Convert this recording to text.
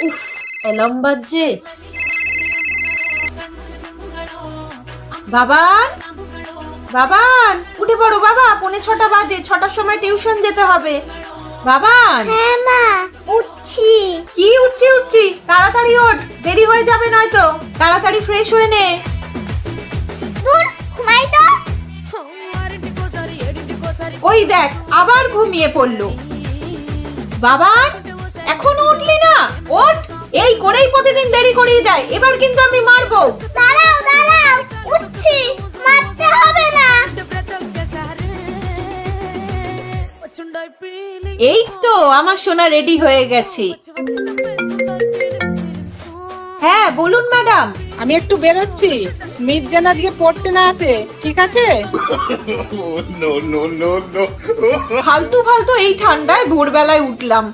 উফ, অ্যালার্ম বাজছে। বাবান, বাবান, উঠে পড়ো বাবা, 6:45 বাজে, 6টার সময় টিউশন যেতে হবে। বাবান। হ্যাঁ মা, উঠছি। কি উঠছি? তাড়াতাড়ি ওঠ, দেরি হয়ে যাবে নয়তো। তাড়াতাড়ি ফ্রেশ হয়ে নে। দূর, ঘুমাই তো। ওই দেখ, আবার ঘুমিয়ে পড়লো। বাবান, এখনো উঠলি না? ওঠ, এই করেই প্রতিদিন দেরি করিয়ে দেয়। এবার কিন্তু আমি মারবো। দাঁড়াও দাঁড়াও, উঠছি, মারতে হবে না। এই তো আমার সোনা রেডি হয়ে গেছে। হ্যাঁ বলুন ম্যাডাম। আমি একটু বেরোচ্ছি, স্মিথ যেন আজকে পড়তে না আসে, ঠিক আছে? ফালতু ফালতু এই ঠান্ডায় ভোরবেলায় উঠলাম।